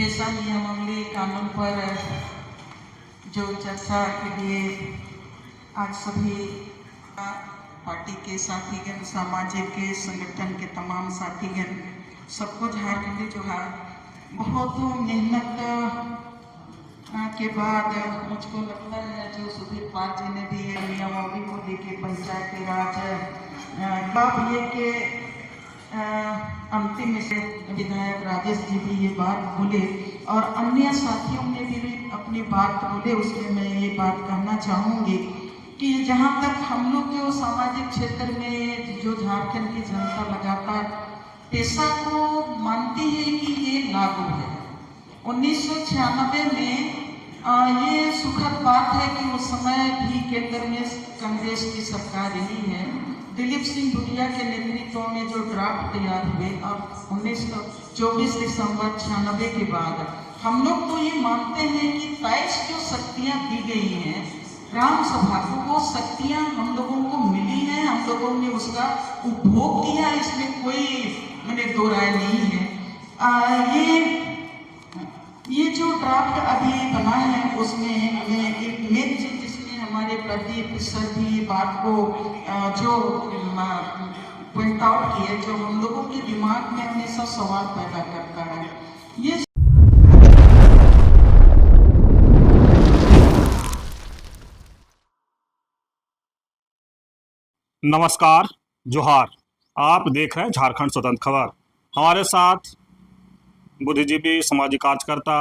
पेशा नियमावली कानून पर जो चर्चा के लिए आज सभी पार्टी के साथीगण, सामाजिक के संगठन के तमाम साथीगण, सबको झारखंडी जो है बहुत मेहनत के बाद मुझको लगता है जो सुधीर पाल जी ने भी ये नियमावली को लेके पंचायती राज बात ये कि अंतिम से विधायक राजेश जी भी ये बात बोले और अन्य साथियों ने भी अपनी बात बोले, उसमें मैं ये बात कहना चाहूँगी कि जहाँ तक हम लोग जो सामाजिक क्षेत्र में जो झारखंड की जनता लगातार पेशा को मानती है कि ये लागू है। 1996 में ये सुखद बात है कि उस समय भी केंद्र में कांग्रेस की सरकार रही है। दिलीप सिंह भुटिया के नेतृत्व में जो ड्राफ्ट तैयार हुए और 24 दिसंबर 96 के बाद हम लोग तो ये मानते हैं कि 23 जो शक्तियाँ दी गई हैं ग्राम सभा को, वो शक्तियाँ हम लोगों को मिली हैं, हम लोगों ने उसका उपभोग किया, इसमें कोई मैंने दो राय नहीं है। ये जो ड्राफ्ट अभी बना है उसमें एक मेन चीज जिसमें हमारे प्रदीप सर भी बात को जो पॉइंट आउट किए, जो हम लोगों के दिमाग में हमेशा सवाल पैदा करता है, ये नमस्कार, जोहार। आप देख रहे हैं झारखंड स्वतंत्र खबर। हमारे साथ बुद्धिजीवी, सामाजिक कार्यकर्ता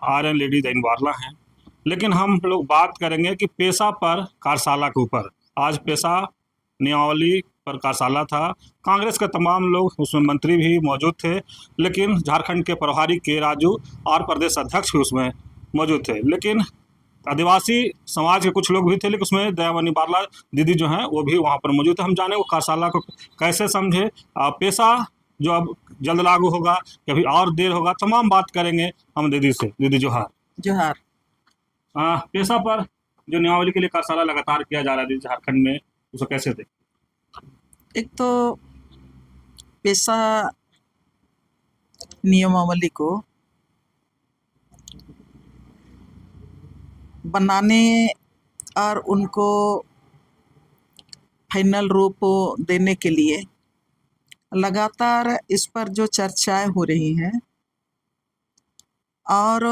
आर्यन लेडी दैन वार्ला हैं। लेकिन हम लोग बात करेंगे कि पेशा पर कार्यशाला के ऊपर। आज पेशा नियमावली पर कार्यशाला था। कांग्रेस के तमाम लोग, उसमें मंत्री भी मौजूद थे, लेकिन झारखंड के प्रभारी के राजू और प्रदेश अध्यक्ष भी उसमें मौजूद थे। लेकिन आदिवासी समाज के कुछ लोग भी थे, लेकिन उसमें दयामणि बारला दीदी जो हैं वो भी वहाँ पर मौजूद थे। हम जाने वो कार्यशाला को कैसे समझे, पेशा जो अब जल्द लागू होगा, कभी और देर होगा, तमाम बात करेंगे हम दीदी से। दीदी जोहार। जोहार। पेशा पर जो नियमावली के लिए कार्यशाला लगातार किया जा रहा है दीदी झारखंड में, उसको कैसे देख? एक तो पेशा नियमावली को बनाने और उनको फाइनल रूप देने के लिए लगातार इस पर जो चर्चाएं हो रही हैं और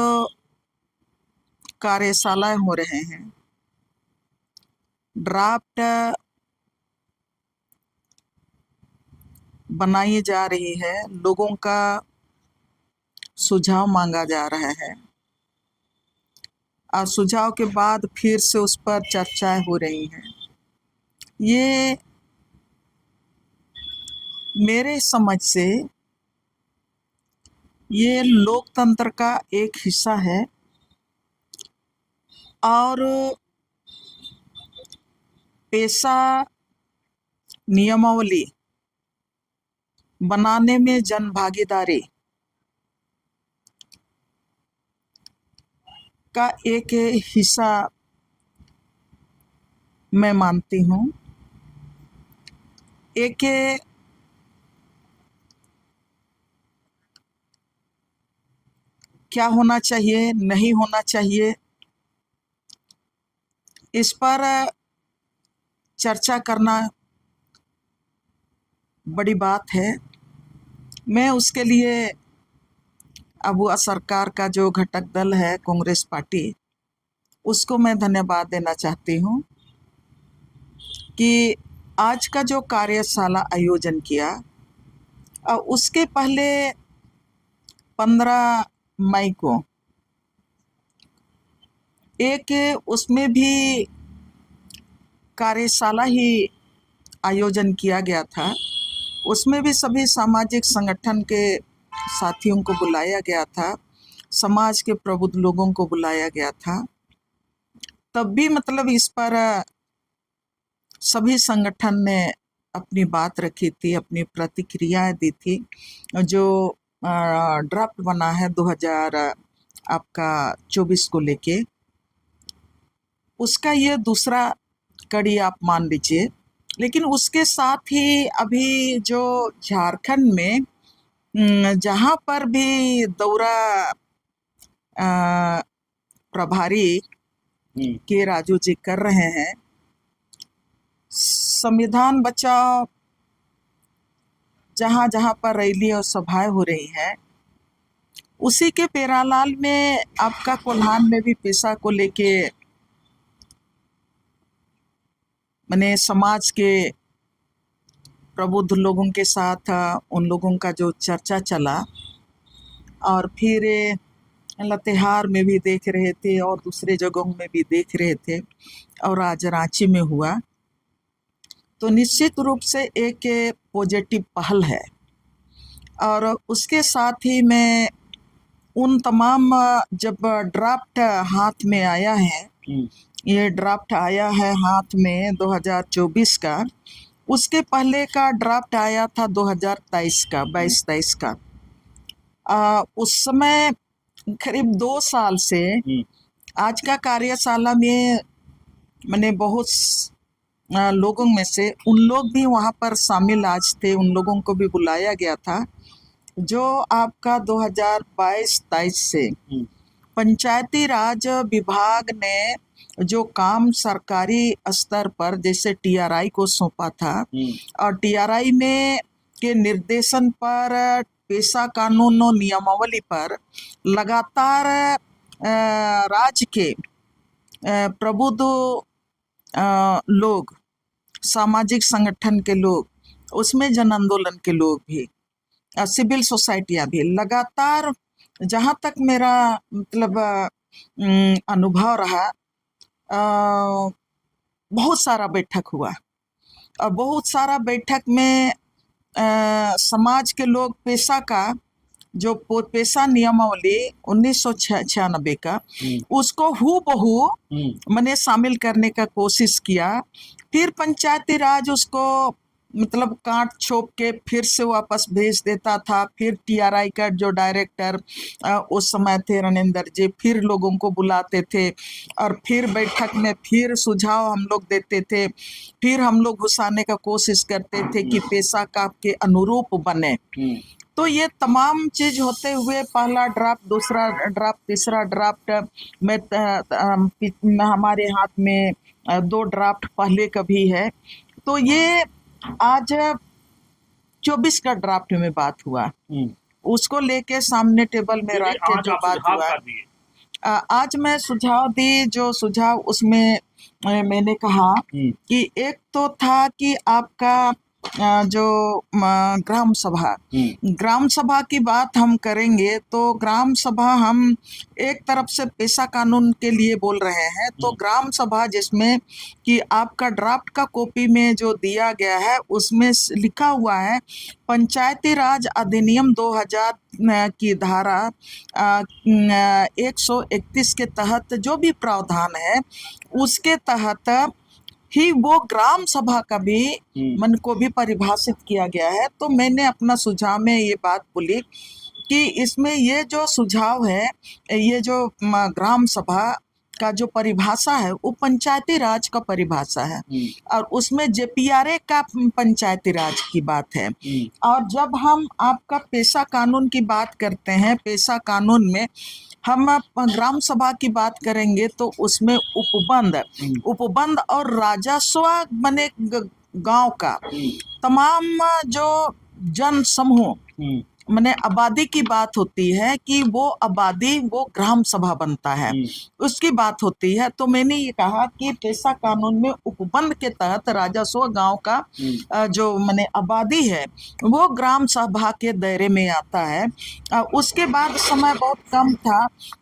कार्यशालाएं हो रहे हैं, ड्राफ्ट बनाई जा रही है, लोगों का सुझाव मांगा जा रहा है और सुझाव के बाद फिर से उस पर चर्चाएं हो रही हैं। ये मेरे समझ से ये लोकतंत्र का एक हिस्सा है और पेशा नियमावली बनाने में जन भागीदारी का एक हिस्सा मैं मानती हूँ। एक क्या होना चाहिए, नहीं होना चाहिए, इस पर चर्चा करना बड़ी बात है। मैं उसके लिए अब सरकार का जो घटक दल है कांग्रेस पार्टी, उसको मैं धन्यवाद देना चाहती हूँ कि आज का जो कार्यशाला आयोजन किया, उसके पहले 15 मई को एक उसमें भी कार्यशाला ही आयोजन किया गया था। उसमें भी सभी सामाजिक संगठन के साथियों को बुलाया गया था, समाज के प्रबुद्ध लोगों को बुलाया गया था। तब भी मतलब इस पर सभी संगठन ने अपनी बात रखी थी, अपनी प्रतिक्रियाएं दी थी। जो ड्राफ्ट बना है 2024 को लेके, उसका ये दूसरा कड़ी आप मान लीजिए। लेकिन उसके साथ ही अभी जो झारखंड में जहाँ पर भी दौरा प्रभारी के राजू जी कर रहे हैं। संविधान बचाओ जहाँ जहाँ पर रैली और सभाएं हो रही हैं, उसी के पेरालाल में आपका कोल्हान में भी पेशा को लेके मैंने समाज के प्रबुद्ध लोगों के साथ उन लोगों का जो चर्चा चला, और फिर लतेहार में भी देख रहे थे और दूसरे जगहों में भी देख रहे थे, और आज रांची में हुआ, तो निश्चित रूप से एक पॉजिटिव पहल है। और उसके साथ ही मैं उन तमाम जब ड्राफ्ट हाथ में आया है, ये ड्राफ्ट आया है हाथ में 2024 का, उसके पहले का ड्राफ्ट आया था 2023 का, 22-23 का। उस समय करीब 2 साल से आज का कार्यशाला में मैंने बहुत लोगों में से उन लोग भी वहाँ पर शामिल आज थे, उन लोगों को भी बुलाया गया था जो आपका 2022-23 से पंचायती राज विभाग ने जो काम सरकारी स्तर पर जैसे टीआरआई को सौंपा था, और टीआरआई में के निर्देशन पर पेशा कानून और नियमावली पर लगातार राज्य के प्रबुद्ध लोग, सामाजिक संगठन के लोग, उसमें जन आंदोलन के लोग भी, सिविल सोसाइटियाँ भी लगातार, जहाँ तक मेरा मतलब अनुभव रहा, बहुत सारा बैठक हुआ, और बहुत सारा बैठक में समाज के लोग पेशा का जो पेशा नियमावली 1996 का, उसको हूबहू मैंने शामिल करने का कोशिश किया। फिर पंचायती राज उसको मतलब काट छोप के फिर से वापस भेज देता था। फिर टीआरआई का जो डायरेक्टर उस समय थे रणेंद्र जी, फिर लोगों को बुलाते थे और फिर बैठक में फिर सुझाव हम लोग देते थे, फिर हम लोग घुसाने का कोशिश करते थे कि पेशा का के अनुरूप बने। तो ये तमाम चीज होते हुए पहला ड्राफ्ट, दूसरा ड्राफ्ट, तीसरा ड्राफ्ट में हमारे हाथ में 2 ड्राफ्ट पहले का भी है। तो ये आज 24 का ड्राफ्ट में बात हुआ, उसको लेके सामने टेबल में रख के जो बात हुआ, आज मैं सुझाव दी। जो सुझाव उसमें मैंने कहा कि एक तो था कि आपका जो ग्राम सभा की बात हम करेंगे, तो ग्राम सभा हम एक तरफ से पेशा कानून के लिए बोल रहे हैं, तो ग्राम सभा जिसमें कि आपका ड्राफ्ट का कॉपी में जो दिया गया है उसमें लिखा हुआ है पंचायती राज अधिनियम 2000 की धारा 131 के तहत जो भी प्रावधान है उसके तहत ही वो ग्राम सभा का भी मन को भी परिभाषित किया गया है। तो मैंने अपना सुझाव में ये बात बोली कि इसमें ये जो सुझाव है, ये जो ग्राम सभा का जो परिभाषा है वो पंचायती राज का परिभाषा है, और उसमें जेपीआरए का पंचायती राज की बात है। और जब हम आपका पेशा कानून की बात करते हैं, पेशा कानून में हम ग्राम सभा की बात करेंगे तो उसमें उपबंध और राजस्व बने गांव का तमाम जो जन समूह मैंने आबादी की बात होती है कि वो आबादी वो ग्राम सभा बनता है, उसकी बात होती है। तो मैंने ये कहा कि पेशा कानून में उपबंध के तहत राजस्व गांव का जो मैंने आबादी है वो ग्राम सभा के दायरे में आता है। उसके बाद समय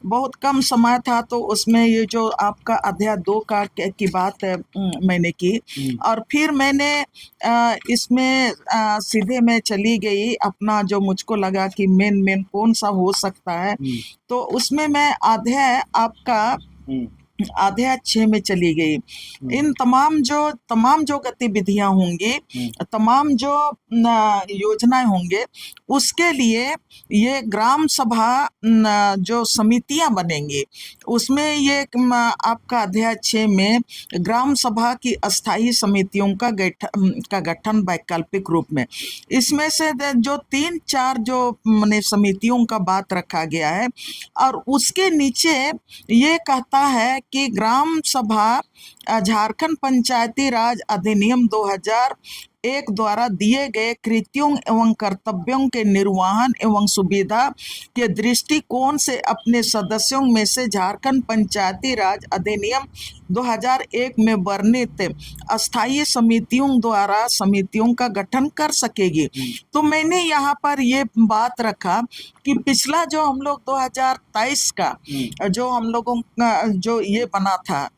बहुत कम समय था, तो उसमें ये जो आपका अध्याय 2 की बात मैंने की, और फिर मैंने इसमें सीधे मैं चली गई अपना जो मुझको लगा कि मेन कौन सा हो सकता है, तो उसमें मैं अध्याय आपका अध्याय 6 में चली गई। इन तमाम जो गतिविधियां होंगी, तमाम जो योजनाएं होंगे, उसके लिए ये ग्राम सभा जो समितियां बनेंगी, उसमें ये आपका अध्याय 6 में ग्राम सभा की अस्थाई समितियों का गठन वैकल्पिक रूप में, इसमें से जो 3-4 जो माने समितियों का बात रखा गया है, और उसके नीचे ये कहता है कि ग्राम सभा झारखंड पंचायती राज अधिनियम 2001 द्वारा दिए गए कृत्यों एवं कर्तव्यों के निर्वहन एवं सुविधा के दृष्टिकोण से अपने सदस्यों में से झारखंड पंचायती राज अधिनियम 2001 में वर्णित अस्थायी समितियों द्वारा समितियों का गठन कर सकेगी। तो मैंने यहाँ पर ये बात रखा कि पिछला जो हम लोग 2023 का जो हम लोगों का जो ये बना था,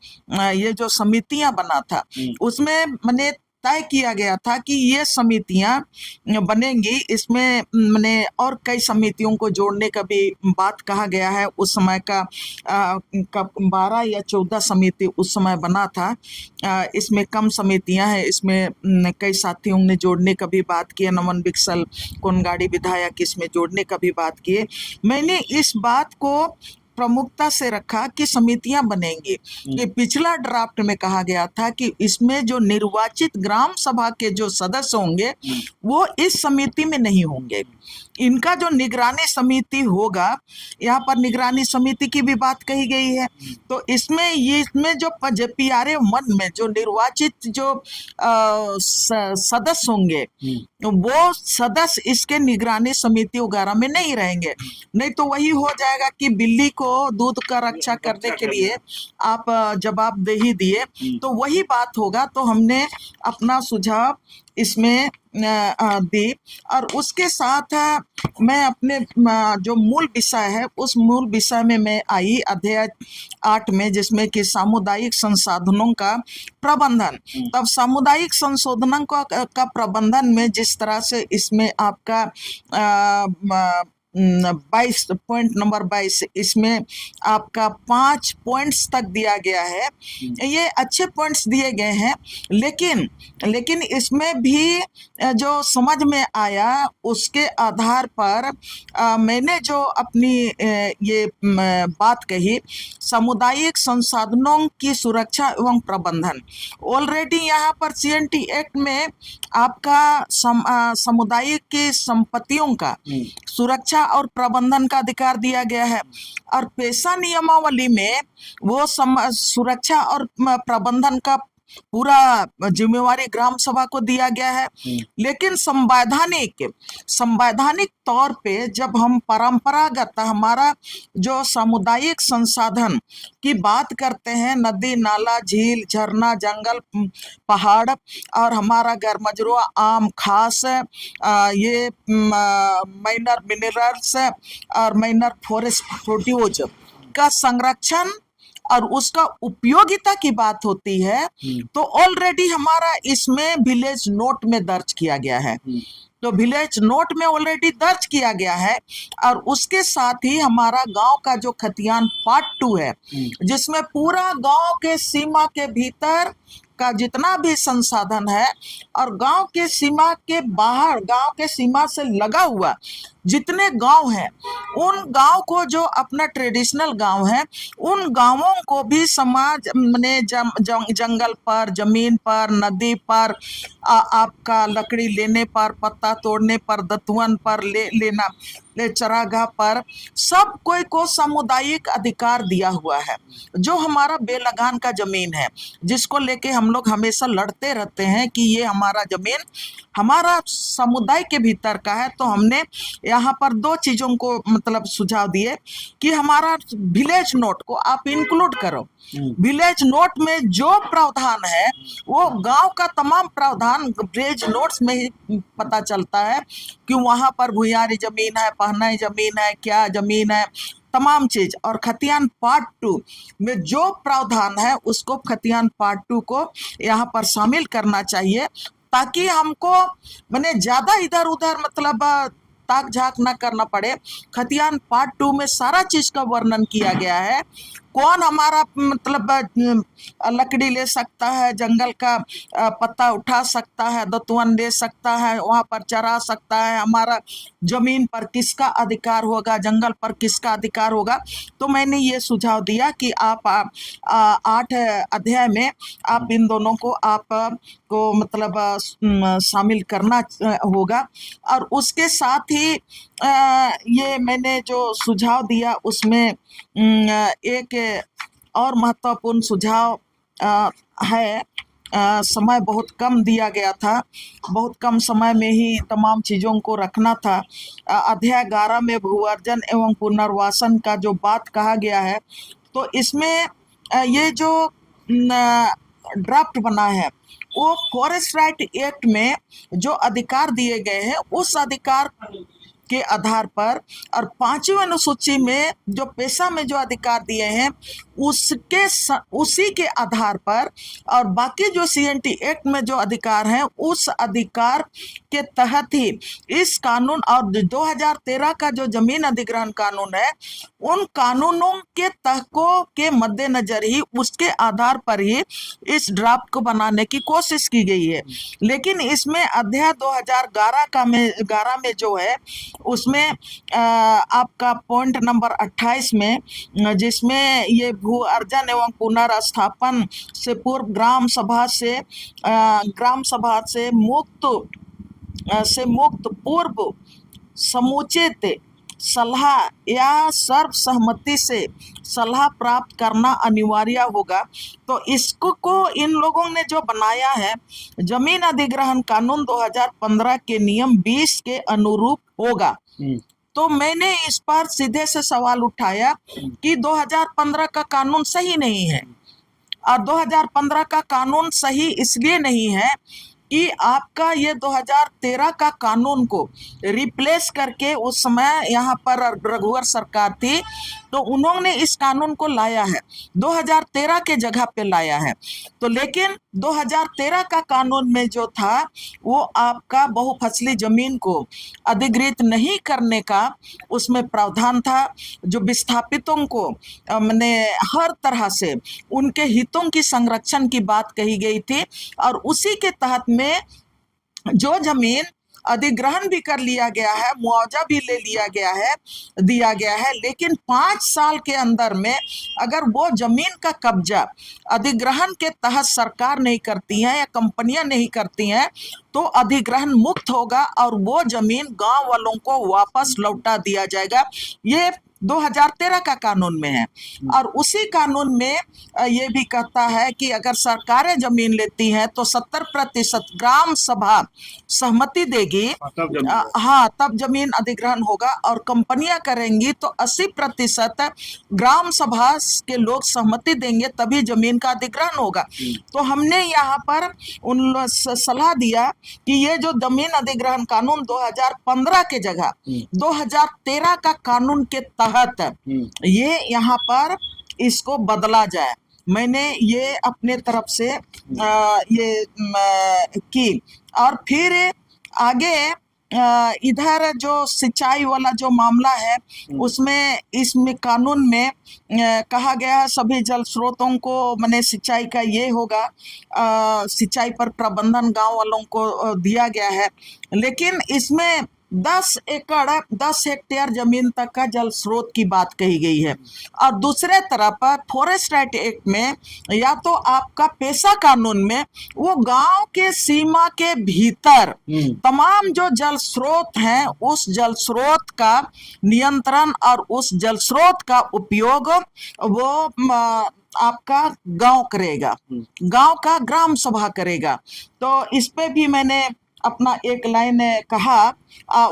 ये जो समितियां बना था, उसमें मैंने तय किया गया था कि ये समितियां बनेंगी। इसमें मैंने और कई समितियों को जोड़ने का भी बात कहा गया है। उस समय का 12 या 14 समिति उस समय बना था। इसमें कम समितियां हैं, इसमें कई साथियों ने जोड़ने का भी बात किया। नमन बिक्सल कोनगाड़ी विधायक इसमें जोड़ने का भी बात किए। मैंने इस बात को प्रमुखता से रखा कि समितियां बनेंगी। कि पिछला ड्राफ्ट में कहा गया था कि इसमें जो निर्वाचित ग्राम सभा के जो सदस्य होंगे वो इस समिति में नहीं होंगे। इनका जो निगरानी समिति होगा, यहाँ पर निगरानी समिति की भी बात कही गई है। तो इसमें जो PRA 1 में जो निर्वाचित जो सदस्य होंगे, वो सदस्य इसके निगरानी समिति वगैरह में नहीं रहेंगे। नहीं तो वही हो जाएगा कि बिल्ली को दूध का रक्षा करने के लिए आप जवाबदेही दिए, तो वही बात होगा। तो हमने अपना सुझाव इसमें दी, और उसके साथ मैं अपने जो मूल विषय है उस मूल विषय में मैं आई अध्याय 8 में, जिसमें कि सामुदायिक संसाधनों का प्रबंधन। तब सामुदायिक संशोधनों का प्रबंधन में जिस तरह से इसमें आपका 22 पॉइंट नंबर 22, इसमें आपका 5 पॉइंट्स तक दिया गया है। ये अच्छे पॉइंट्स दिए गए हैं, लेकिन इसमें भी जो समझ में आया उसके आधार पर मैंने जो अपनी ये बात कही, सामुदायिक संसाधनों की सुरक्षा एवं प्रबंधन। ऑलरेडी यहाँ पर CNT एक्ट में आपका सामुदायिक की संपत्तियों का सुरक्षा और प्रबंधन का अधिकार दिया गया है, और पेशा नियमावली में वो सुरक्षा और प्रबंधन का पूरा जिम्मेवारी ग्राम सभा को दिया गया है। लेकिन संवैधानिक तौर पे जब हम परंपरागत हमारा जो सामुदायिक संसाधन की बात करते हैं, नदी नाला झील झरना जंगल पहाड़ और हमारा गरमजरुआ आम खास, ये माइनर मिनरल्स और माइनर फॉरेस्ट प्रोड्यूस का संरक्षण और उसका उपयोगिता की बात होती है, तो ऑलरेडी हमारा इसमें विलेज नोट में दर्ज किया गया है। तो विलेज नोट में ऑलरेडी दर्ज किया गया है, और उसके साथ ही हमारा गांव का जो खतियान पार्ट 2 है, जिसमें पूरा गांव के सीमा के भीतर का जितना भी संसाधन है और गांव के सीमा के बाहर, गांव के सीमा से लगा हुआ जितने गांव हैं, उन गांव को जो अपना ट्रेडिशनल गांव है, उन गांवों को भी समाज ने जंगल पर, जमीन पर, नदी पर, आपका लकड़ी लेने पर, पत्ता तोड़ने पर, दतवन पर लेना, चरागाह पर, सब कोई को सामुदायिक अधिकार दिया हुआ है। जो हमारा बेलगान का जमीन है, जिसको लेके हम लोग हमेशा लड़ते रहते हैं कि ये हमारा जमीन हमारा समुदाय के भीतर का है, तो हमने यहाँ पर 2 चीजों को मतलब सुझाव दिए कि हमारा विलेज नोट को आप इंक्लूड करो। विलेज नोट में जो प्रावधान है वो गांव का तमाम प्रावधान विलेज नोट्स में ही पता चलता है कि वहां पर भूयारी जमीन है, पहनाई जमीन है, क्या जमीन है, तमाम चीज। और खतियान पार्ट 2 में जो प्रावधान है उसको खतियान पार्ट 2 को यहाँ पर शामिल करना चाहिए, ताकि हमको मैंने ज्यादा इधर उधर मतलब ताक झाक ना करना पड़े। खतियान पार्ट 2 में सारा चीज का वर्णन किया गया है कौन हमारा मतलब लकड़ी ले सकता है, जंगल का पत्ता उठा सकता है, दतवन ले सकता है, वहां पर चरा सकता है, हमारा जमीन पर किसका अधिकार होगा, जंगल पर किसका अधिकार होगा। तो मैंने ये सुझाव दिया कि आप 8 अध्याय में आप इन दोनों को आप को मतलब शामिल करना होगा। और उसके साथ ही ये मैंने जो सुझाव दिया उसमें एक और महत्वपूर्ण सुझाव है। समय बहुत कम दिया गया था, बहुत कम समय में ही तमाम चीज़ों को रखना था। अध्याय 11 में भूअर्जन एवं पुनर्वासन का जो बात कहा गया है, तो इसमें ये जो ड्राफ्ट बना है वो फॉरेस्ट राइट एक्ट में जो अधिकार दिए गए हैं उस अधिकार के आधार पर, और 5वीं अनुसूची में जो पेशा में जो अधिकार दिए हैं उसी के आधार पर, और बाकी जो CNT एक्ट में जो अधिकार हैं उस अधिकार के तहत ही इस कानून और 2013 का जो जमीन अधिग्रहण कानून है उन कानूनों के तहकों के मद्देनजर ही उसके आधार पर ही इस ड्राफ्ट को बनाने की कोशिश की गई है। लेकिन इसमें अध्याय 2011 में जो है उसमें आपका पॉइंट नंबर 28 में, जिसमें ये भू अर्जन एवं पुनर्स्थापन से पूर्व ग्राम सभा से मुक्त पूर्व समुचित सलाह या सर्वसहमति से सलाह प्राप्त करना अनिवार्य होगा। तो इसको इन लोगों ने जो बनाया है जमीन अधिग्रहण कानून 2015 के नियम 20 के अनुरूप होगा। तो मैंने इस पर सीधे से सवाल उठाया कि 2015 का कानून सही नहीं है, और 2015 का कानून सही इसलिए नहीं है कि आपका ये 2013 का कानून को रिप्लेस करके, उस समय यहाँ पर रघुवर सरकार थी तो उन्होंने इस कानून को लाया है, 2013 के जगह पे लाया है। तो लेकिन 2013 का कानून में जो था वो आपका बहुफसली जमीन को अधिग्रहित नहीं करने का उसमें प्रावधान था, जो विस्थापितों को मैंने हर तरह से उनके हितों की संरक्षण की बात कही गई थी। और उसी के तहत में जो जमीन अधिग्रहण भी कर लिया गया है, मुआवजा भी ले लिया गया है, दिया गया है, लेकिन 5 साल के अंदर में अगर वो जमीन का कब्जा अधिग्रहण के तहत सरकार नहीं करती है या कंपनियां नहीं करती हैं तो अधिग्रहण मुक्त होगा और वो जमीन गांव वालों को वापस लौटा दिया जाएगा। ये 2013 का कानून में है। और उसी कानून में ये भी कहता है कि अगर सरकारें जमीन लेती हैं तो 70% ग्राम सभा सहमति देगी, तब जमीन अधिग्रहण होगा, और कंपनियां करेंगी तो 80% ग्राम सभा के लोग सहमति देंगे तभी जमीन का अधिग्रहण होगा। तो हमने यहाँ पर उन सलाह दिया कि ये जो जमीन अधिग्रहण कानून 2015 के जगह 2013 का कानून के तहत ये यहाँ पर इसको बदला जाए। मैंने ये अपने तरफ से ये की। और फिर आगे इधर जो सिंचाई वाला जो मामला है उसमें इसमें कानून में कहा गया है सभी जल स्रोतों को मैंने सिंचाई का ये होगा, सिंचाई पर प्रबंधन गांव वालों को दिया गया है। लेकिन इसमें 10 हेक्टेयर जमीन तक का जल स्रोत की बात कही गई है। और दूसरे तरफ फॉरेस्ट राइट एक्ट में या तो आपका पेशा कानून में वो गांव के सीमा के भीतर तमाम जो जल स्रोत हैं उस जल स्रोत का नियंत्रण और उस जल स्रोत का उपयोग वो आपका गांव करेगा, गांव का ग्राम सभा करेगा। तो इस पे भी मैंने अपना एक लाइन कहा।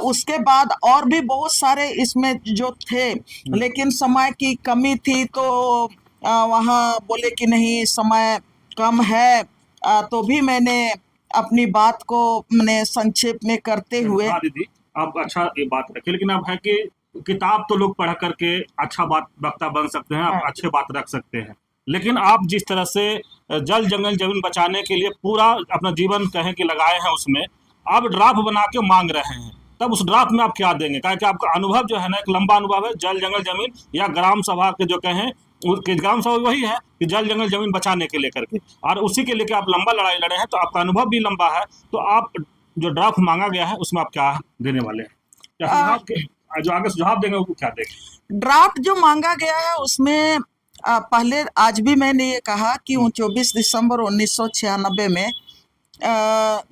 उसके बाद और भी बहुत सारे इसमें जो थे, लेकिन समय की कमी थी तो वहाँ बोले कि नहीं समय कम है, तो भी मैंने अपनी बात को मैंने संक्षेप में करते हुए। दीदी आप अच्छा ये बात रखिए, लेकिन अब है कि किताब तो लोग पढ़ करके अच्छा बात वक्ता बन सकते हैं, आप अच्छे बात रख सकते हैं, लेकिन आप जिस तरह से जल जंगल जमीन बचाने के लिए पूरा अपना जीवन कहें कि लगाए हैं, उसमें आप ड्राफ्ट बना के मांग रहे हैं, तब उस ड्राफ्ट में आप क्या देंगे? क्या आपका अनुभव जो है ना, एक लंबा अनुभव है जल जंगल जमीन या ग्राम सभा के जो कहें उसके ग्राम सभा वही है कि जल जंगल जमीन बचाने के लेकर के, और उसी के लेकर आप लंबा लड़ाई लड़े हैं, तो आपका अनुभव भी लंबा है। तो आप जो ड्राफ्ट मांगा गया है उसमें आप क्या देने वाले हैं, क्या सुझाव जो आगे सुझाव देंगे वो क्या देंगे? ड्राफ्ट जो मांगा गया है उसमें पहले आज भी मैंने ये कहा कि 24 दिसंबर 1996 में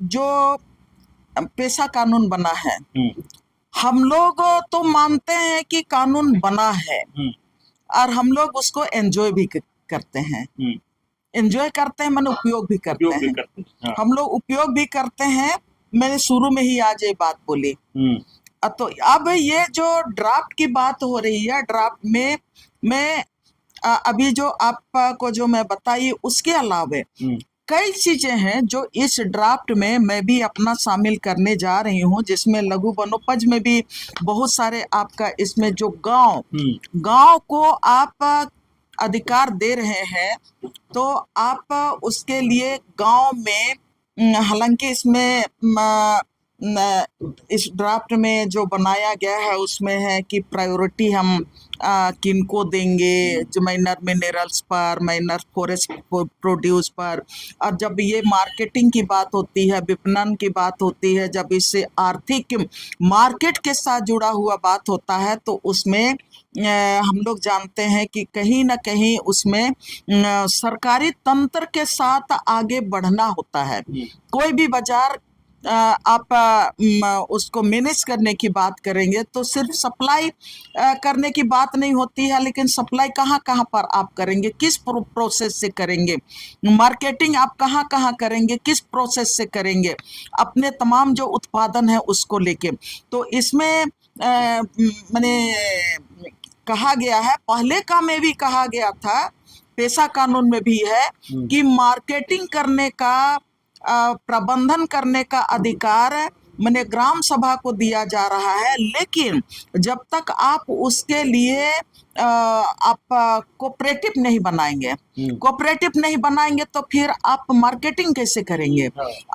जो पेशा कानून बना है, हम लोग तो मानते हैं कि कानून बना है और हम लोग उसको एंजॉय भी करते हैं। एंजॉय करते हैं मैंने उपयोग भी करते हैं। हाँ। हम लोग उपयोग भी करते हैं। मैंने शुरू में ही आज ये बात बोली। तो अब ये जो ड्राफ्ट की बात हो रही है, ड्राफ्ट में मैं अभी जो आपको जो मैं बताई उसके अलावे कई चीजें हैं जो इस ड्राफ्ट में मैं भी अपना शामिल करने जा रही हूँ, जिसमें लघु वनोपज में भी बहुत सारे आपका इसमें जो गांव को आप अधिकार दे रहे हैं, तो आप उसके लिए गांव में हालांकि इसमें इस ड्राफ्ट में जो बनाया गया है उसमें है कि प्रायोरिटी हम किनको देंगे, जो माइनर मिनरल्स पर, माइनर फॉरेस्ट प्रोड्यूस पर। और जब ये मार्केटिंग की बात होती है, विपणन की बात होती है, जब इससे आर्थिक मार्केट के साथ जुड़ा हुआ बात होता है, तो उसमें हम लोग जानते हैं कि कहीं ना कहीं उसमें सरकारी तंत्र के साथ आगे बढ़ना होता है। कोई भी बाजार आप उसको मैनेज करने की बात करेंगे तो सिर्फ सप्लाई करने की बात नहीं होती है, लेकिन सप्लाई कहाँ कहाँ पर आप करेंगे, किस प्रोसेस से करेंगे, मार्केटिंग आप कहाँ कहाँ करेंगे, किस प्रोसेस से करेंगे, अपने तमाम जो उत्पादन है उसको लेके। तो इसमें मैंने कहा गया है, पहले का में भी कहा गया था, पेशा कानून में भी है कि मार्केटिंग करने का प्रबंधन करने का अधिकार मैंने ग्राम सभा को दिया जा रहा है। लेकिन जब तक आप उसके लिए आप कोऑपरेटिव नहीं बनाएंगे, कोऑपरेटिव नहीं बनाएंगे तो फिर आप मार्केटिंग कैसे करेंगे।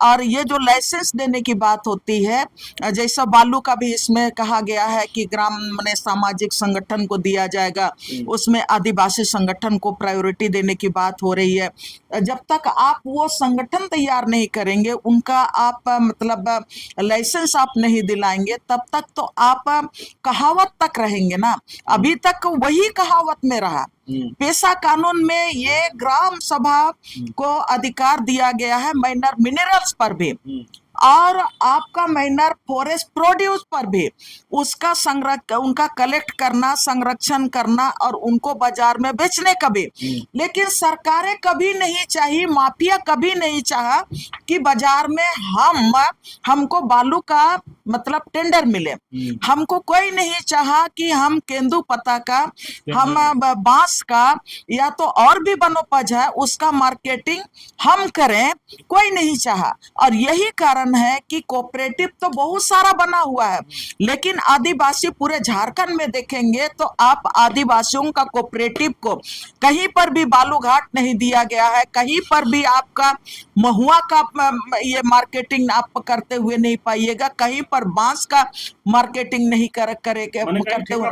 और ये जो लाइसेंस देने की बात होती है, जैसा बालू का भी इसमें कहा गया है कि ग्राम में सामाजिक संगठन को दिया जाएगा, उसमें आदिवासी संगठन को प्रायोरिटी देने की बात हो रही है। जब तक आप वो संगठन तैयार नहीं करेंगे, उनका आप मतलब लाइसेंस आप नहीं दिलाएंगे, तब तक तो आप कहावत तक रहेंगे ना। अभी तक वही कहावत में रहा। पेशा कानून में ये ग्राम सभा को अधिकार दिया गया है माइनर मिनरल्स पर भी, और आपका माइनर फॉरेस्ट प्रोड्यूस पर भी, उसका उनका कलेक्ट करना, संरक्षण करना और उनको बाजार में बेचने का भी। लेकिन सरकारें कभी नहीं चाहिए, माफिया कभी नहीं चाहा कि बाजार में हमको बालू का मतलब टेंडर मिले। हमको कोई नहीं चाहा कि हम केंदुपत्ता का, हम बांस का, या तो और भी वनोपज है उसका मार्केटिंग हम करें, कोई नहीं चाहा। और यही कारण है कि कोऑपरेटिव तो बहुत सारा बना हुआ है, लेकिन आदिवासी पूरे झारखंड में देखेंगे तो आप आदिवासियों का कोऑपरेटिव को कहीं पर भी बालू घाट नहीं दिया गया है, कहीं पर भी आपका महुआ का ये मार्केटिंग आप करते हुए नहीं पाइएगा, कहीं पर बांस का मार्केटिंग नहीं करते हुए,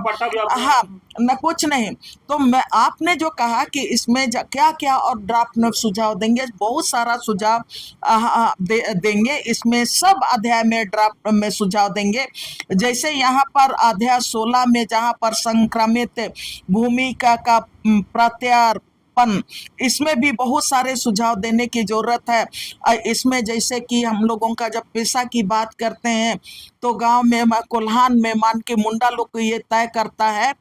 हाँ न कुछ नहीं। तो मैं आपने जो कहा कि इसमें क्या क्या और ड्राफ्ट में सुझाव देंगे, बहुत सारा सुझाव देंगे इसमें, सब अध्याय में ड्राफ्ट में सुझाव देंगे। जैसे यहाँ पर अध्याय 16 में जहाँ पर संक्रमित भूमि का प्रत्यार्पण, इसमें भी बहुत सारे सुझाव देने की जरूरत है। इसमें जैसे कि हम लोगों का जब पेशा की बात करते हैं तो गांव में कोल्हान में मान के मुंडा लोग ये तय करता है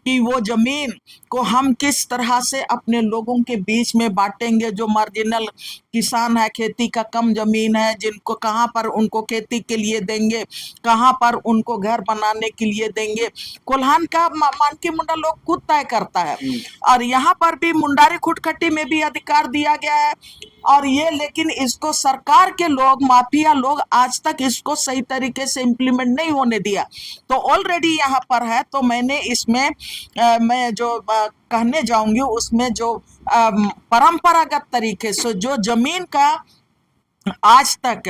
कि वो जमीन को हम किस तरह से अपने लोगों के बीच में बांटेंगे। जो मार्जिनल किसान है, खेती का कम जमीन है, जिनको कहाँ पर उनको खेती के लिए देंगे, कहाँ पर उनको घर बनाने के लिए देंगे, कोल्हान का मान के मुंडा लोग खुद तय करता है। और यहाँ पर भी मुंडारी खुटखटी में भी अधिकार दिया गया है, और ये लेकिन इसको सरकार के लोग, माफिया लोग आज तक इसको सही तरीके से इम्प्लीमेंट नहीं होने दिया। तो ऑलरेडी यहाँ पर है। तो मैंने इसमें मैं जो कहने जाऊंगी उसमें जो परंपरागत तरीके से जो जमीन का आज तक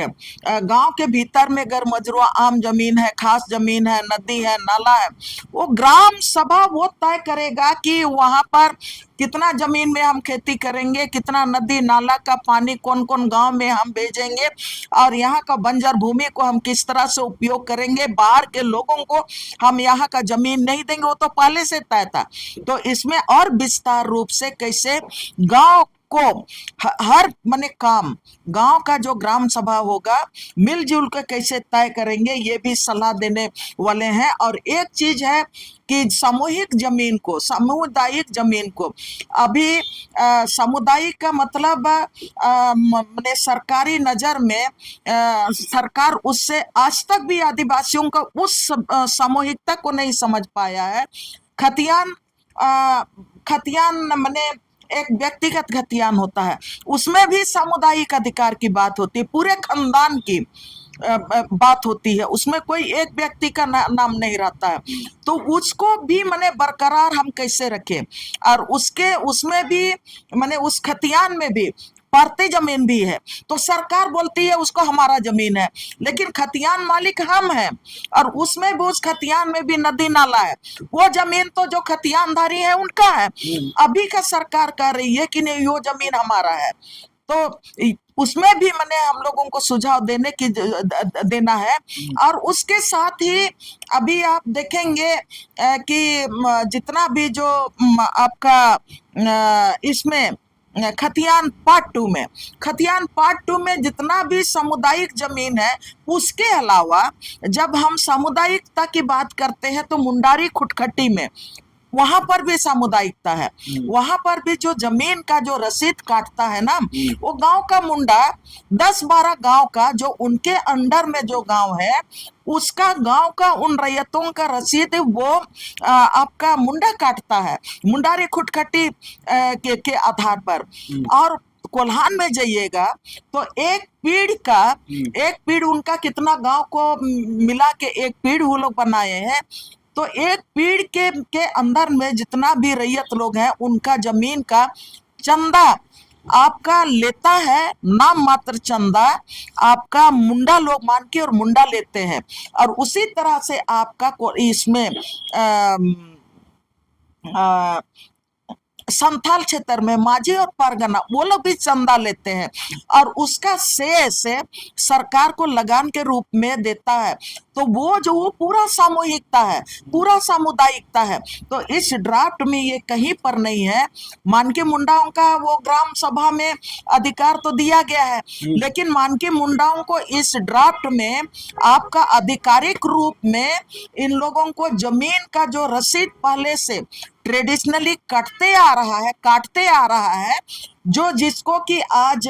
गांव के भीतर में अगर मजरूआ आम जमीन है, खास जमीन है, नदी है, नाला है, वो ग्राम सभा वो तय करेगा कि वहां पर कितना जमीन में हम खेती करेंगे, कितना नदी नाला का पानी कौन कौन गांव में हम भेजेंगे, और यहाँ का बंजर भूमि को हम किस तरह से उपयोग करेंगे, बाहर के लोगों को हम यहाँ का जमीन नहीं देंगे, वो तो पहले से तय था। तो इसमें और विस्तार रूप से कैसे गांव को हर माने काम, गांव का जो ग्राम सभा होगा मिलजुल कर कैसे तय करेंगे, ये भी सलाह देने वाले हैं। और एक चीज है कि सामूहिक जमीन को, सामुदायिक जमीन को अभी सामुदायिक का मतलब माने सरकारी नजर में सरकार उससे आज तक भी आदिवासियों का उस सामूहिकता को नहीं समझ पाया है। खतियान खतियान माने एक व्यक्तिगत खतियान होता है, उसमें भी सामुदायिक अधिकार की बात होती है, पूरे खानदान की बात होती है, उसमें कोई एक व्यक्ति का नाम नहीं रहता है। तो उसको भी माने बरकरार हम कैसे रखें, और उसके उसमें भी माने उस खतियान में भी परती जमीन भी है, तो सरकार बोलती है उसको हमारा जमीन है, लेकिन खतियान मालिक हम हैं, और उसमें भी उस खतियान में भी नदी नाला है, वो जमीन तो जो खतियानधारी है उनका है। अभी का सरकार कह रही है कि नहीं वो जमीन हमारा है, तो उसमें भी मैंने हम लोगों को सुझाव देना है। और उसके साथ ही अभी आप देखेंगे कि जितना भी जो आपका इसमें खतियान पार्ट टू में जितना भी सामुदायिक जमीन है, उसके अलावा जब हम सामुदायिकता की बात करते हैं तो मुंडारी खुटखटी में वहां पर भी सामुदायिकता है। वहां पर भी जो जमीन का जो रसीद काटता है ना, वो गांव का मुंडा 10-12 गांव का जो उनके अंडर में जो गांव है, उसका गांव का उन रैयतों का रसीद वो आपका मुंडा काटता है, मुंडारी खुटखटी के आधार पर। और कोल्हान में जाइएगा तो एक पीढ़ उनका कितना गांव को मिला के एक पीढ़ वो लोग बनाए हैं, तो एक पीढ़ के अंदर में जितना भी रैयत लोग हैं उनका जमीन का चंदा आपका लेता है, नाम मात्र चंदा आपका मुंडा लोग मान के और मुंडा लेते हैं। और उसी तरह से आपका इसमें संथाल क्षेत्र में माझी और परगना वो लोग भी चंदा लेते हैं, और उसका शेष सरकार को लगान के रूप में देता है। तो वो पूरा सामूहिकता है, पूरा सामुदायिकता है। तो इस ड्राफ्ट में ये कहीं पर नहीं है। मानके मुंडाओं का वो ग्राम सभा में अधिकार तो दिया गया है, लेकिन मानके मुंडाओं को इस ड्राफ्ट में आपका आधिकारिक रूप में इन लोगों को जमीन का जो रसीद पहले से ट्रेडिशनली काटते आ रहा है, जो जिसको कि आज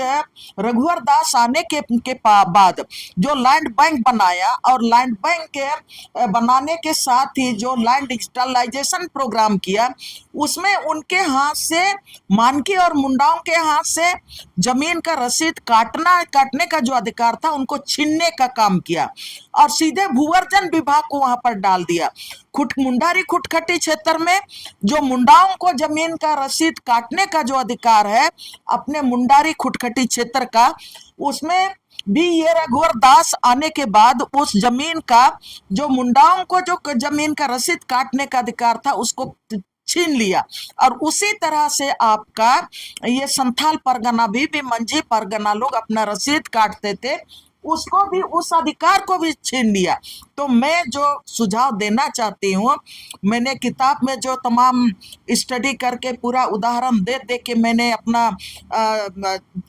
रघुवर दास आने के बाद जो लैंड बैंक बनाया, और लैंड बैंक के बनाने के साथ ही जो लैंड डिजिटलाइजेशन प्रोग्राम किया, उसमें उनके हाथ से मानकी और मुंडाओं के हाथ से जमीन का रसीद काटने का जो अधिकार था उनको छीनने का काम किया, और सीधे भूवर्जन विभाग को वहां पर डाल दिया। मुंडारी खुटखटी क्षेत्र में जो मुंडाओं को जमीन का रसीद काटने का जो अधिकार है अपने मुंडारी खुटखटी क्षेत्र का, उसमें भी ये रघुवर दास आने के बाद उस जमीन का जो मुंडाओं को जो जमीन का रसीद काटने का अधिकार था उसको छीन लिया। और उसी तरह से आपका ये संथाल परगना भी मंझी परगना लोग अपना रसीद काटते थे, उसको भी उस अधिकार को भी छीन लिया। तो मैं जो सुझाव देना चाहती हूँ, मैंने किताब में जो तमाम स्टडी करके पूरा उदाहरण दे के मैंने अपना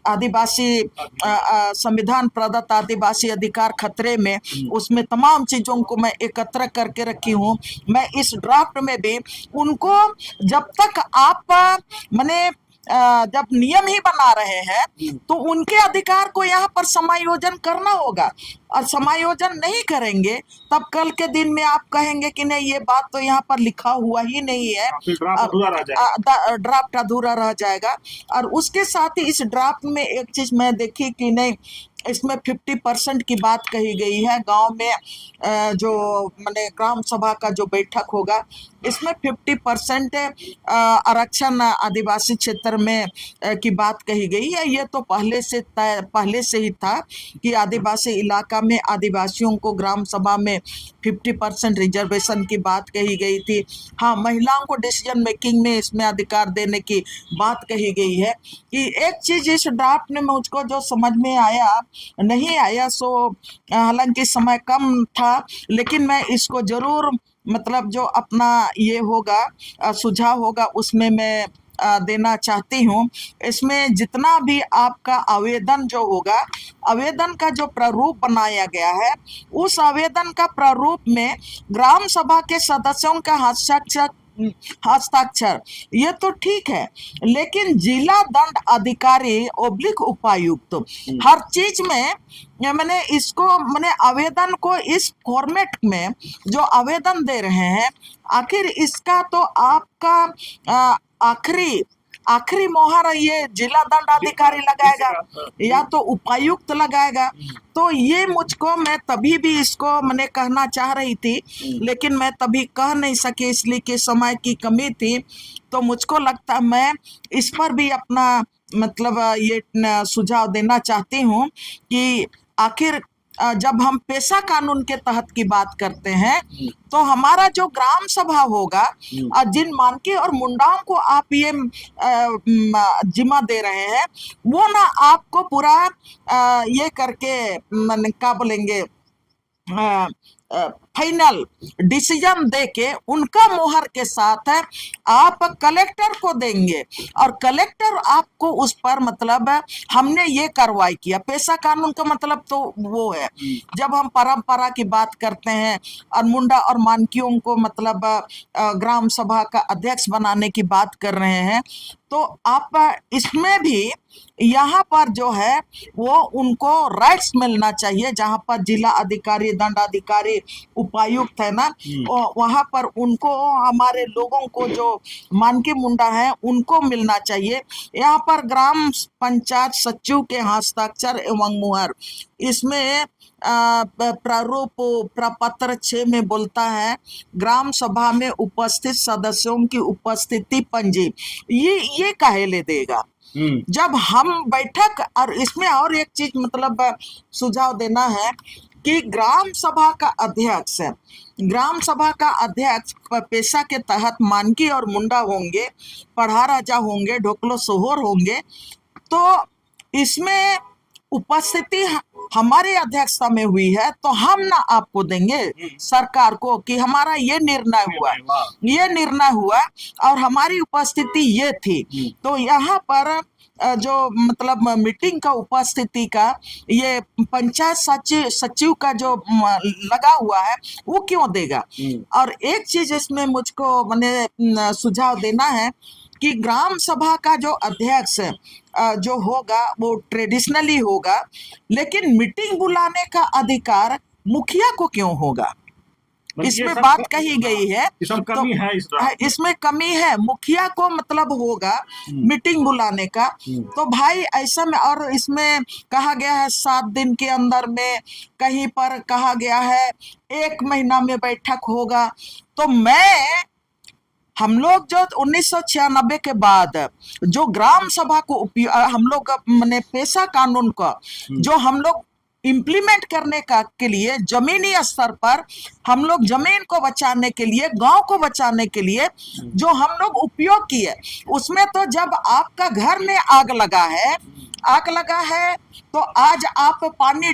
आदिवासी संविधान प्रदत्त आदिवासी अधिकार खतरे में उसमें तमाम चीज़ों को मैं एकत्र करके रखी हूँ। मैं इस ड्राफ्ट में भी उनको जब तक आप मैंने जब नियम ही बना रहे हैं तो उनके अधिकार को यहाँ पर समायोजन करना होगा, और समायोजन नहीं करेंगे तब कल के दिन में आप कहेंगे कि नहीं ये बात तो यहाँ पर लिखा हुआ ही नहीं है, ड्राफ्ट अधूरा रह जाएगा। और उसके साथ ही इस ड्राफ्ट में एक चीज मैं देखी कि नहीं, इसमें 50% की बात कही गई है। गांव में जो माने ग्राम सभा का जो बैठक होगा इसमें 50% आरक्षण आदिवासी क्षेत्र में की बात कही गई है। ये तो पहले से ही था कि आदिवासी इलाका में आदिवासियों को ग्राम सभा में 50% रिजर्वेशन की बात कही गई थी। हाँ, महिलाओं को डिसीजन मेकिंग में इसमें अधिकार देने की बात कही गई है। कि एक चीज इस ड्राफ्ट में मुझको जो समझ में नहीं आया सो हालांकि समय कम था, लेकिन मैं इसको जरूर मतलब जो अपना ये होगा सुझाव होगा उसमें मैं देना चाहती हूँ। इसमें जितना भी आपका आवेदन जो होगा, आवेदन का जो प्रारूप बनाया गया है, उस आवेदन का प्रारूप में ग्राम सभा के सदस्यों का हस्ताक्षर ये तो ठीक है, लेकिन जिला दंड अधिकारी ओब्लिक उपायुक्त हर चीज में मैंने इसको आवेदन को इस फॉर्मेट में जो आवेदन दे रहे हैं, आखिर इसका तो आपका आखिरी मोहर ये जिला दंडाधिकारी लगाएगा या तो उपायुक्त लगाएगा। तो ये मुझको मैं तभी भी इसको मैंने कहना चाह रही थी, लेकिन मैं तभी कह नहीं सकी इसलिए कि समय की कमी थी। तो मुझको लगता मैं इस पर भी अपना मतलब ये सुझाव देना चाहती हूँ कि आखिर जब हम पेशा कानून के तहत की बात करते हैं तो हमारा जो ग्राम सभा होगा, जिन मानकी और मुंडाओं को आप ये जिम्मा दे रहे हैं, वो ना आपको पूरा ये करके क्या बोलेंगे फाइनल डिसीजन देके उनका मोहर के साथ है आप कलेक्टर को देंगे और कलेक्टर आपको उस पर मतलब हमने ये कार्रवाई किया। पेशा कानून का मतलब तो वो है जब हम परंपरा की बात करते हैं और मुंडा और मानकियों को मतलब ग्राम सभा का अध्यक्ष बनाने की बात कर रहे हैं, तो आप इसमें भी यहाँ पर जो है वो उनको राइट्स मिलना चाहिए। जहाँ पर जिला अधिकारी, दंडाधिकारी, उपायुक्त है ना, वहाँ पर उनको हमारे लोगों को जो मानकी मुंडा है उनको मिलना चाहिए। यहाँ पर ग्राम पंचायत सचिव के हस्ताक्षर एवं मुहर, इसमें प्रारूप प्रपत्र 6 में बोलता है ग्राम सभा में उपस्थित सदस्यों की उपस्थिति पंजी। ये काहे ले देगा जब हम बैठक। और इसमें और एक चीज मतलब सुझाव देना है कि ग्राम सभा का अध्यक्ष पेशा के तहत मानकी और मुंडा होंगे, पढ़ा राजा होंगे, ढोकलो सोहोर होंगे। तो इसमें उपस्थिति हमारी अध्यक्षता में हुई है तो हम ना आपको देंगे सरकार को कि हमारा ये निर्णय हुआ और हमारी उपस्थिति ये थी। तो यहाँ पर जो मतलब मीटिंग का उपस्थिति का ये पंचायत सचिव का जो लगा हुआ है वो क्यों देगा। और एक चीज इसमें मुझको मैंने सुझाव देना है कि ग्राम सभा का जो अध्यक्ष जो होगा वो ट्रेडिशनली होगा, लेकिन मीटिंग बुलाने का अधिकार मुखिया को क्यों होगा। इसमें बात कही गई है इसमें कमी है, मुखिया को मतलब होगा मीटिंग बुलाने का। तो भाई ऐसा में, और इसमें कहा गया है 7 दिन के अंदर में, कहीं पर कहा गया है 1 महीना में बैठक होगा। तो हम लोग जो 1996 के बाद जो ग्राम सभा को हम लोग मैंने पेशा कानून का जो हम लोग इम्प्लीमेंट करने के लिए जमीनी स्तर पर हम लोग जमीन को बचाने के लिए, गांव को बचाने के लिए जो हम लोग उपयोग किए, उसमें तो जब आपका घर में आग लगा है तो आज आप पानी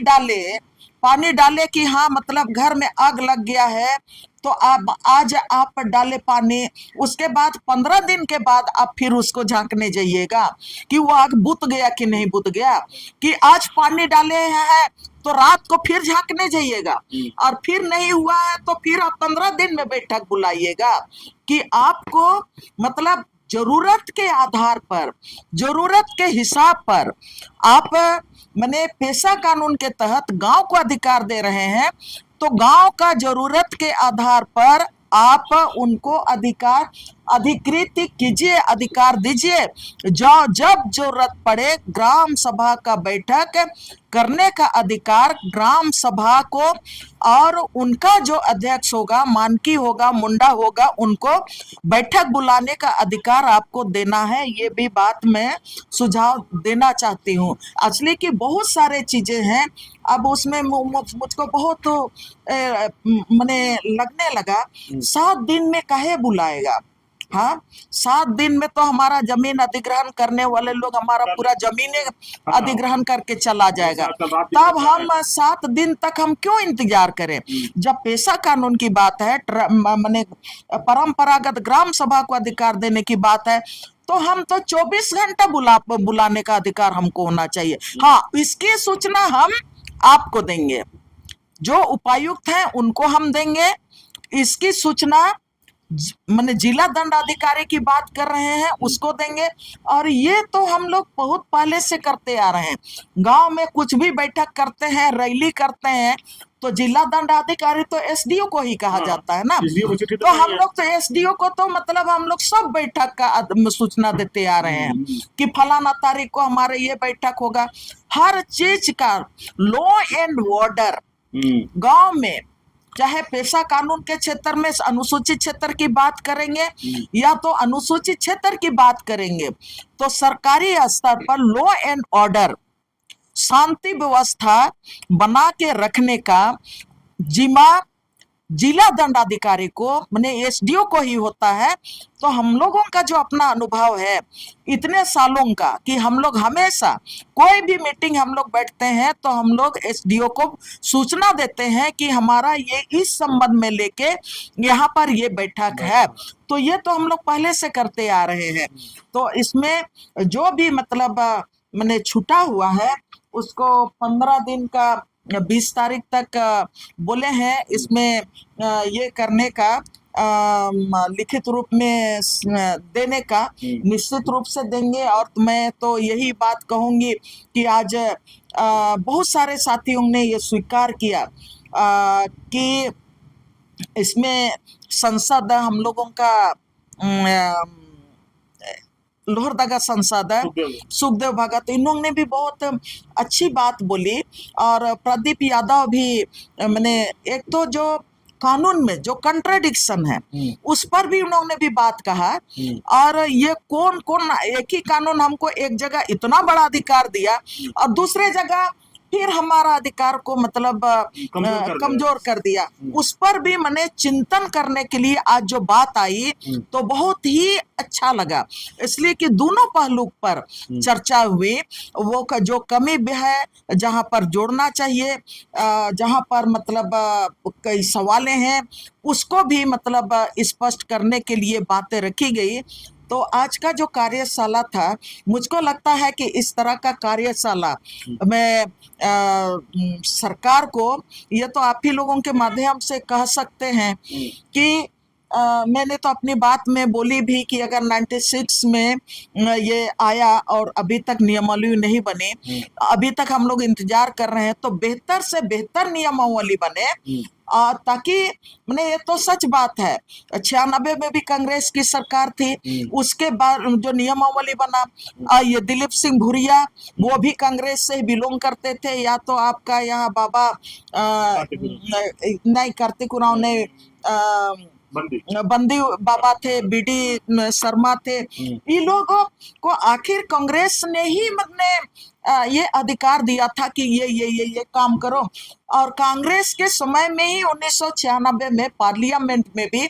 डाले कि हाँ मतलब घर में आग लग गया है तो आज आप डाले पानी, उसके बाद 15 दिन के बाद आप फिर उसको झांकने जाइएगा कि वो आग बुझ गया कि नहीं बुझ गया। कि आज पानी डाले हैं तो रात को फिर झांकने जाइएगा और फिर नहीं हुआ है तो फिर आप 15 दिन में बैठक बुलाइएगा। कि आपको मतलब जरूरत के आधार पर, जरूरत के हिसाब पर आप मैंने पेशा कानून के तहत गांव को अधिकार दे रहे हैं, तो गांव का जरूरत के आधार पर आप उनको अधिकार अधिकृत कीजिए, अधिकार दीजिए। जब जरूरत पड़े ग्राम सभा का बैठक करने का अधिकार ग्राम सभा को, और उनका जो अध्यक्ष होगा, मानकी होगा, मुंडा होगा, उनको बैठक बुलाने का अधिकार आपको देना है। ये भी बात मैं सुझाव देना चाहती हूँ। असली की बहुत सारे चीजें हैं, अब उसमें मुझको बहुत मने लगने लगा 7 दिन में काहे बुलाएगा। हाँ, 7 दिन में तो हमारा जमीन अधिग्रहण करने वाले लोग हमारा पूरा जमीन अधिग्रहण करके चला जाएगा। तब हम 7 दिन तक हम क्यों इंतजार करें? जब पेशा कानून की बात है, माने परंपरागत ग्राम सभा को अधिकार देने की बात है, तो हम तो 24 घंटा बुलाने का अधिकार हमको होना चाहिए। हाँ, इसकी सूचना हम आपको देंगे, जो उपायुक्त हैं उनको हम देंगे इसकी सूचना, माने जिला दंडाधिकारी की बात कर रहे हैं उसको देंगे। और ये तो हम लोग बहुत पहले से करते आ रहे हैं। गांव में कुछ भी बैठक करते हैं, रैली करते हैं, तो जिला दंडाधिकारी तो एसडीओ को ही कहा जाता है ना। तो हम लोग तो एसडीओ को तो मतलब हम लोग सब बैठक का सूचना देते आ रहे हैं कि फलाना तारीख को हमारे ये बैठक होगा। हर चीज का लॉ एंड ऑर्डर गांव में, चाहे पेशा कानून के क्षेत्र में अनुसूचित क्षेत्र की बात करेंगे या तो अनुसूचित क्षेत्र की बात करेंगे, तो सरकारी स्तर पर लॉ एंड ऑर्डर, शांति व्यवस्था बना के रखने का जिम्मा जिला दंडाधिकारी को, माने एसडीओ को ही होता है। तो हम लोगों का जो अपना अनुभव है इतने सालों का, कि हम लोग हमेशा कोई भी मीटिंग हम लोग बैठते हैं तो हम लोग एसडीओ को सूचना देते हैं कि हमारा ये इस संबंध में लेके यहाँ पर ये बैठक है। तो ये तो हम लोग पहले से करते आ रहे हैं। तो इसमें जो भी मतलब मैंने छूटा हुआ है उसको 15 दिन का 20 तारीख तक बोले हैं, इसमें ये करने का लिखित रूप में देने का निश्चित रूप से देंगे। और मैं तो यही बात कहूंगी कि आज बहुत सारे साथियों ने ये स्वीकार किया कि इसमें संसद हम लोगों का लोहरदगा सांसद है सुखदेव भगत, इन्होंने भी बहुत अच्छी बात बोली। और प्रदीप यादव भी, मैंने एक तो जो कानून में जो कंट्राडिक्शन है उस पर भी उन्होंने भी बात कहा। और ये कौन कौन, एक ही कानून हमको एक जगह इतना बड़ा अधिकार दिया और दूसरे जगह फिर हमारा अधिकार को मतलब कमजोर कर दिया, उस पर भी मैंने चिंतन करने के लिए आज जो बात आई तो बहुत ही अच्छा लगा। इसलिए कि दोनों पहलू पर चर्चा हुई, वो जो कमी भी है जहां पर जोड़ना चाहिए, जहां पर मतलब कई सवालें हैं उसको भी मतलब स्पष्ट करने के लिए बातें रखी गई। तो आज का जो कार्यशाला था, मुझको लगता है कि इस तरह का कार्यशाला मैं सरकार को, ये तो आप ही लोगों के माध्यम से कह सकते हैं कि मैंने तो अपनी बात में बोली भी कि अगर 96 में ये आया और अभी तक नियमावली नहीं बनी, अभी तक हम लोग इंतजार कर रहे हैं, तो बेहतर से बेहतर नियमावली बने। ताकि मैंने, ये तो सच बात है 96 में भी कांग्रेस की सरकार थी, उसके बाद जो नियमावली बना, ये दिलीप सिंह भुरिया वो भी कांग्रेस से बिलोंग करते थे, या तो आपका यहाँ बाबा नहीं, कार्तिक उरांव ने बंदी बाबा थे, बीडी शर्मा थे, ये लोगों को आखिर कांग्रेस ने ही मतलब ये अधिकार दिया था कि ये काम करो। और कांग्रेस के समय में ही 1996 में पार्लियामेंट में भी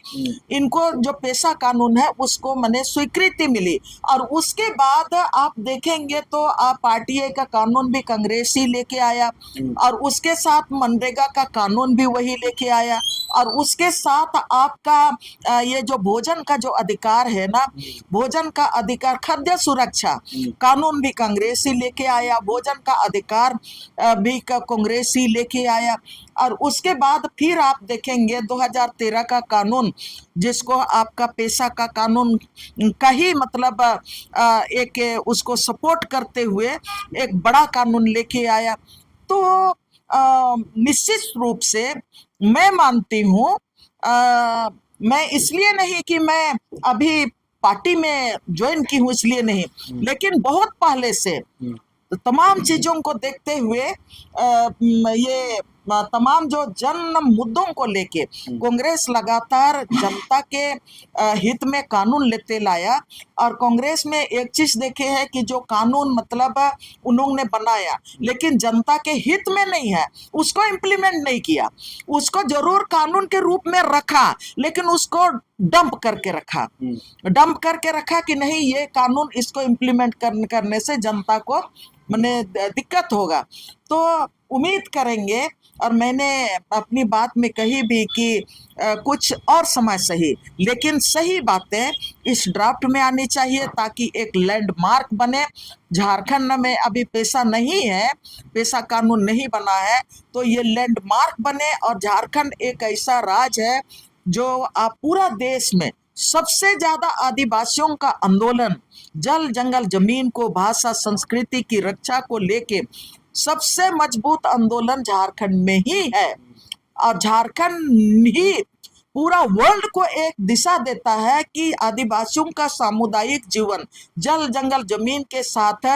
इनको जो पेशा कानून है उसको मैंने स्वीकृति मिली। और उसके बाद आप देखेंगे तो आप आरटीआई का कानून भी कांग्रेस ही लेके आया, और उसके साथ मनरेगा का कानून भी वही लेके आया, और उसके साथ आपका ये जो भोजन का जो अधिकार है ना, भोजन का अधिकार, खाद्य सुरक्षा कानून भी कांग्रेस ही लेके आया, भोजन का अधिकार भी कांग्रेस ही लेके आया। और उसके बाद फिर आप देखेंगे 2013 का कानून, जिसको आपका पेशा का कानून का ही मतलब एक उसको सपोर्ट करते हुए एक बड़ा कानून लेके आया। तो निश्चित रूप से मैं मानती हूँ मैं इसलिए नहीं कि मैं अभी पार्टी में ज्वाइन की हूँ इसलिए नहीं, लेकिन बहुत पहले से तमाम चीजों को देखते हुए ये तमाम जो जन मुद्दों को लेके कांग्रेस लगातार जनता के हित में कानून लेते लाया। और कांग्रेस में एक चीज देखे है कि जो कानून मतलब उन्होंने बनाया लेकिन जनता के हित में नहीं है, उसको इम्प्लीमेंट नहीं किया। उसको जरूर कानून के रूप में रखा लेकिन उसको डंप करके रखा कि नहीं ये कानून, इसको इम्प्लीमेंट करने से जनता को मैंने दिक्कत होगा। तो उम्मीद करेंगे, और मैंने अपनी बात में कही भी कि कुछ और समय सही लेकिन सही बातें इस ड्राफ्ट में आनी चाहिए ताकि एक लैंडमार्क बने। झारखंड में अभी पैसा नहीं है, पैसा कानून नहीं बना है, तो ये लैंडमार्क बने और झारखंड एक ऐसा राज्य है जो पूरा देश में सबसे ज्यादा आदिवासियों का आंदोलन जल जंगल जमीन को, भाषा संस्कृति की रक्षा को लेके सबसे मजबूत आंदोलन झारखंड में ही है। और झारखंड ही पूरा वर्ल्ड को एक दिशा देता है कि आदिवासियों का सामुदायिक जीवन, जल जंगल जमीन के साथ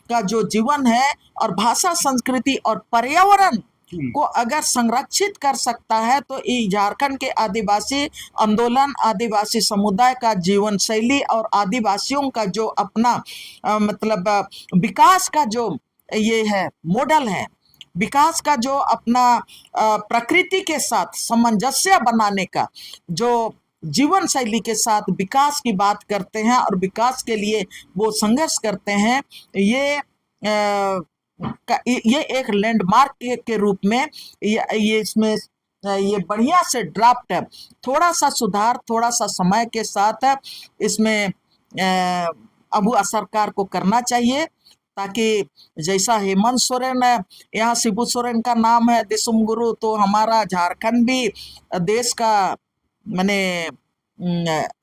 का जो जीवन है और भाषा संस्कृति और पर्यावरण को अगर संरक्षित कर सकता है तो ये झारखंड के आदिवासी आंदोलन, आदिवासी समुदाय का जीवन शैली और आदिवासियों का जो अपना मतलब विकास का जो ये है मॉडल है, विकास का जो अपना प्रकृति के साथ सामंजस्य बनाने का जो जीवन शैली के साथ विकास की बात करते हैं और विकास के लिए वो संघर्ष करते हैं, ये एक लैंडमार्क के रूप में ये इसमें ये बढ़िया से ड्राफ्ट है। थोड़ा सा सुधार, थोड़ा सा समय के साथ इसमें अबू सरकार को करना चाहिए ताकि जैसा हेमंत सोरेन है, यहाँ शिबू सोरेन का नाम है देशुम गुरु, तो हमारा झारखंड भी देश का माने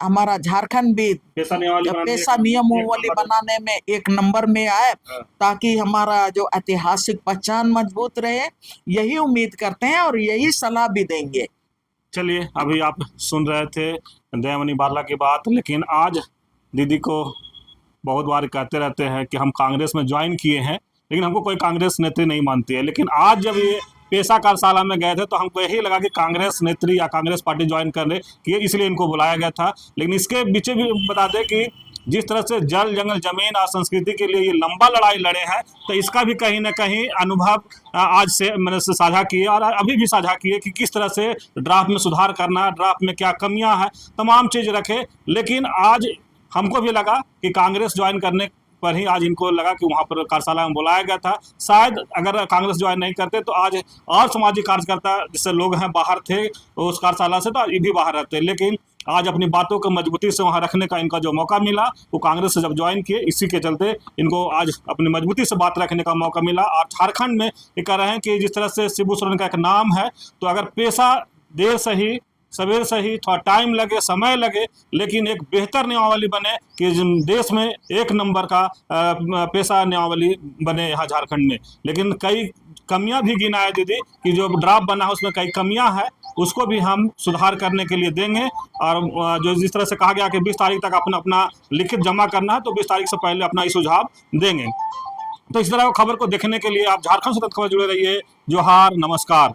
हमारा झारखंड भी पैसा नियमावली बनाने में एक नंबर में आए ताकि हमारा जो ऐतिहासिक पहचान मजबूत रहे। यही उम्मीद करते हैं और यही सलाह भी देंगे। चलिए, अभी आप सुन रहे थे दयामणि बारला की बात, लेकिन आज दीदी को बहुत बार कहते रहते हैं कि हम कांग्रेस में ज्वाइन किए हैं लेकिन हमको कोई कांग्रेस नेत्री नहीं मानती है। लेकिन आज जब ये पेशा कार्यशाला में गए थे तो हमको यही लगा कि कांग्रेस नेत्री या कांग्रेस पार्टी ज्वाइन करने की, इसलिए इनको बुलाया गया था। लेकिन इसके पीछे भी बता दें कि जिस तरह से जल जंगल जमीन और संस्कृति के लिए ये लंबा लड़ाई लड़े हैं, तो इसका भी कहीं ना कहीं अनुभव आज से मैंने साझा किए और अभी भी साझा किए कि किस तरह से ड्राफ्ट में सुधार करना, ड्राफ्ट में क्या कमियां हैं, तमाम चीज़ रखे। लेकिन आज हमको भी लगा कि कांग्रेस ज्वाइन करने पर ही आज इनको लगा कि वहाँ पर कार्यशाला में बुलाया गया था। शायद अगर कांग्रेस ज्वाइन नहीं करते तो आज और सामाजिक कार्यकर्ता जिससे लोग हैं बाहर थे उस कार्यशाला से, तो ये भी बाहर रहते। लेकिन आज अपनी बातों को मजबूती से वहाँ रखने का इनका जो मौका मिला वो कांग्रेस से जब ज्वाइन किए, इसी के चलते इनको आज अपनी मजबूती से बात रखने का मौका मिला। और झारखंड में ये कह रहे हैं कि जिस तरह से शिबू सोरेन का एक नाम है, तो अगर पेशा देर से ही सवेर से ही थोड़ा टाइम लगे, समय लगे, लेकिन एक बेहतर नियमावली बने कि देश में एक नंबर का पेशा नियमावली बने यहाँ झारखंड में। लेकिन कई कमियां भी गिनाए दीदी कि जो ड्राफ्ट बना है उसमें कई कमियां हैं, उसको भी हम सुधार करने के लिए देंगे। और जो जिस तरह से कहा गया कि 20 तारीख तक अपना लिखित जमा करना है, तो 20 तारीख से पहले अपना ये सुझाव देंगे। तो इस तरह खबर को देखने के लिए आप झारखंड सतत खबर जुड़े रहिए। जोहार, नमस्कार।